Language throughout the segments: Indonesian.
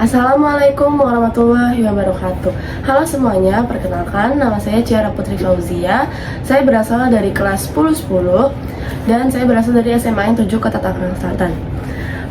Assalamualaikum warahmatullahi wabarakatuh. Halo semuanya, perkenalkan nama saya Ciara Putri Fauzia. Saya berasal dari kelas 1010 dan saya berasal dari SMA 7 Kota Tangerang Selatan.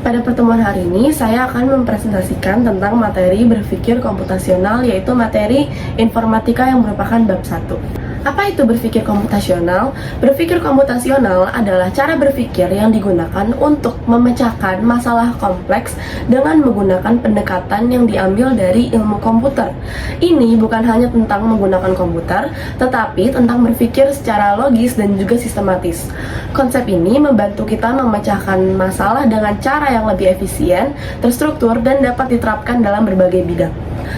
Pada pertemuan hari ini, saya akan mempresentasikan tentang materi berpikir komputasional, yaitu materi informatika yang merupakan bab 1. Apa itu berpikir komputasional? Berpikir komputasional adalah cara berpikir yang digunakan untuk memecahkan masalah kompleks dengan menggunakan pendekatan yang diambil dari ilmu komputer. Ini bukan hanya tentang menggunakan komputer, tetapi tentang berpikir secara logis dan juga sistematis. Konsep ini membantu kita memecahkan masalah dengan cara yang lebih efisien, terstruktur, dan dapat diterapkan dalam berbagai bidang.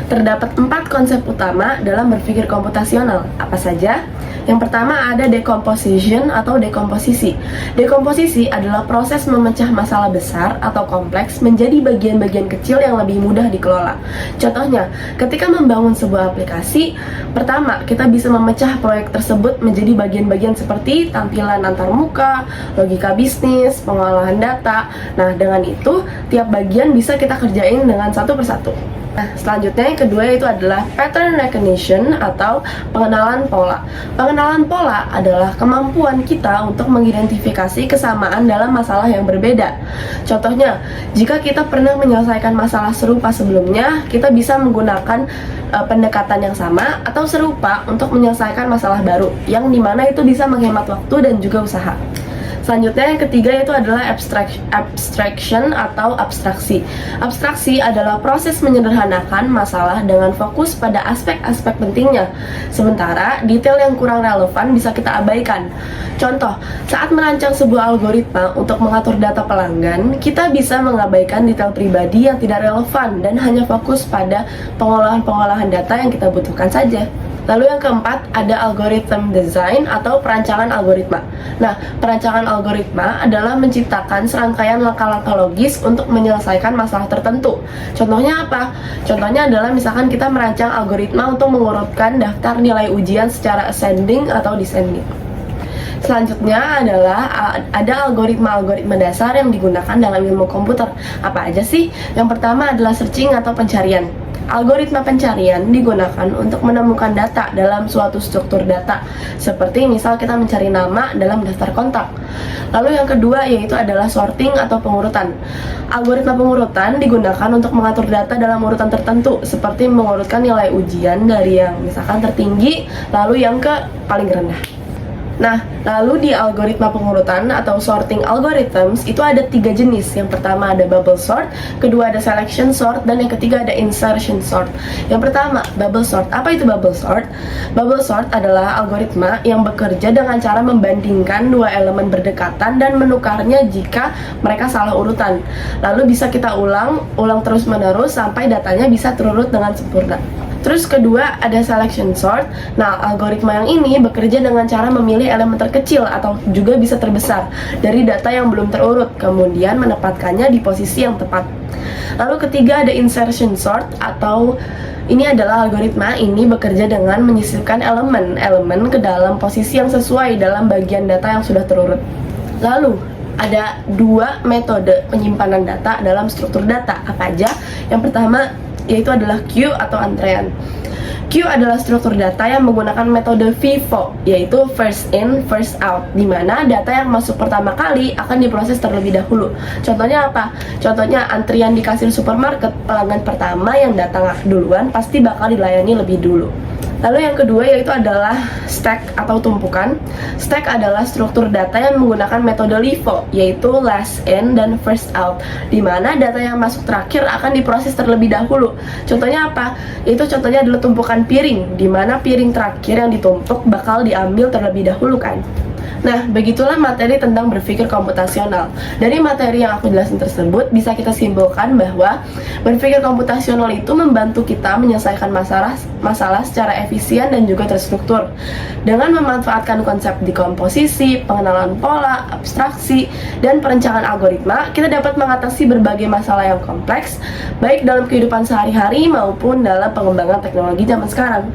Terdapat 4 konsep utama dalam berpikir komputasional. Apa saja? Yang pertama ada decomposition atau dekomposisi. Dekomposisi adalah proses memecah masalah besar atau kompleks menjadi bagian-bagian kecil yang lebih mudah dikelola. Contohnya, ketika membangun sebuah aplikasi, pertama kita bisa memecah proyek tersebut menjadi bagian-bagian seperti tampilan antarmuka, logika bisnis, pengolahan data. Nah, dengan itu tiap bagian bisa kita kerjain dengan satu persatu. Nah, selanjutnya yang kedua itu adalah pattern recognition atau pengenalan pola. Pengenalan pola adalah kemampuan kita untuk mengidentifikasi kesamaan dalam masalah yang berbeda. Contohnya, jika kita pernah menyelesaikan masalah serupa sebelumnya, kita bisa menggunakan pendekatan yang sama atau serupa untuk menyelesaikan masalah baru, yang dimana itu bisa menghemat waktu dan juga usaha. Selanjutnya yang ketiga itu adalah abstraction atau abstraksi. Abstraksi adalah proses menyederhanakan masalah dengan fokus pada aspek-aspek pentingnya. Sementara detail yang kurang relevan bisa kita abaikan. Contoh, saat merancang sebuah algoritma untuk mengatur data pelanggan, kita bisa mengabaikan detail pribadi yang tidak relevan dan hanya fokus pada pengolahan data yang kita butuhkan saja. Lalu yang keempat, ada algorithm design atau perancangan algoritma. Nah, perancangan algoritma adalah menciptakan serangkaian langkah-langkah logis untuk menyelesaikan masalah tertentu. Contohnya apa? Contohnya adalah misalkan kita merancang algoritma untuk mengurutkan daftar nilai ujian secara ascending atau descending. Selanjutnya adalah ada algoritma-algoritma dasar yang digunakan dalam ilmu komputer. Apa aja sih? Yang pertama adalah searching atau pencarian. Algoritma pencarian digunakan untuk menemukan data dalam suatu struktur data, seperti misal kita mencari nama dalam daftar kontak. Lalu yang kedua yaitu adalah sorting atau pengurutan. Algoritma pengurutan digunakan untuk mengatur data dalam urutan tertentu, seperti mengurutkan nilai ujian dari yang misalkan tertinggi, lalu yang ke paling rendah. Nah, lalu di algoritma pengurutan atau sorting algorithms itu ada 3 jenis. Yang pertama ada bubble sort, kedua ada selection sort, dan yang ketiga ada insertion sort. Yang pertama, bubble sort. Apa itu bubble sort? Bubble sort adalah algoritma yang bekerja dengan cara membandingkan dua elemen berdekatan dan menukarnya jika mereka salah urutan. Lalu bisa kita ulang terus-menerus sampai datanya bisa terurut dengan sempurna. Terus kedua ada selection sort. Nah, algoritma yang ini bekerja dengan cara memilih elemen terkecil atau juga bisa terbesar dari data yang belum terurut, kemudian menempatkannya di posisi yang tepat. Lalu ketiga ada insertion sort, atau ini adalah algoritma ini bekerja dengan menyisipkan elemen-elemen ke dalam posisi yang sesuai dalam bagian data yang sudah terurut. Lalu ada 2 metode penyimpanan data dalam struktur data. Apa aja? Yang pertama yaitu adalah queue atau antrean. Queue adalah struktur data yang menggunakan metode FIFO, yaitu first in, first out, di mana data yang masuk pertama kali akan diproses terlebih dahulu. Contohnya apa? Contohnya antrian di kasir supermarket, pelanggan pertama yang datang duluan pasti bakal dilayani lebih dulu. Lalu yang kedua yaitu adalah stack atau tumpukan. Stack adalah struktur data yang menggunakan metode LIFO, yaitu last in dan first out, di mana data yang masuk terakhir akan diproses terlebih dahulu. Contohnya apa? Yaitu contohnya adalah tumpukan piring, di mana piring terakhir yang ditumpuk bakal diambil terlebih dahulu kan. Nah, begitulah materi tentang berpikir komputasional. Dari materi yang aku jelasin tersebut, bisa kita simpulkan bahwa berpikir komputasional itu membantu kita menyelesaikan masalah secara efisien dan juga terstruktur. Dengan memanfaatkan konsep dekomposisi, pengenalan pola, abstraksi, dan perencanaan algoritma, kita dapat mengatasi berbagai masalah yang kompleks, baik dalam kehidupan sehari-hari maupun dalam pengembangan teknologi zaman sekarang.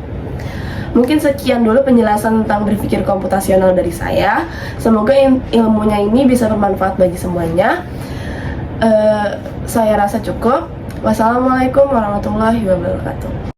Mungkin sekian dulu penjelasan tentang berpikir komputasional dari saya. Semoga ilmunya ini bisa bermanfaat bagi semuanya. Saya rasa cukup. Wassalamualaikum warahmatullahi wabarakatuh.